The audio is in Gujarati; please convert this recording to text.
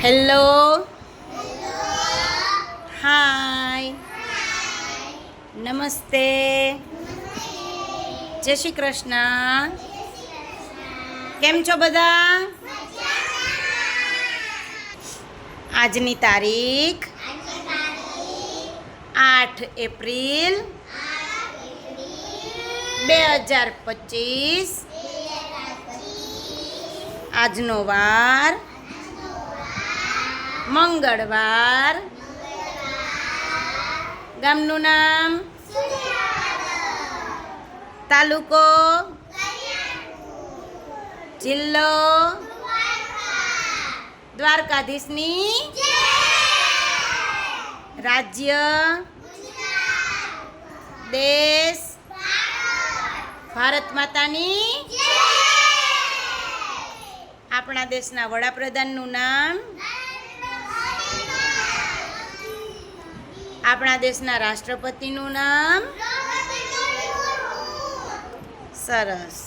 હેલો, હાય, નમસ્તે, જય શ્રી કૃષ્ણ. કેમ છો બધા? આજની તારીખ 8 એપ્રિલ 2025. આજનો વાર મંગળવાર. ગામનું નામ તાલુકો જિલ્લો દ્વારકાધીશની રાજ્ય દેશ ભારત માતાની. આપણા દેશના વડાપ્રધાનનું નામ, આપણા દેશના રાષ્ટ્રપતિનું નામ. સરસ.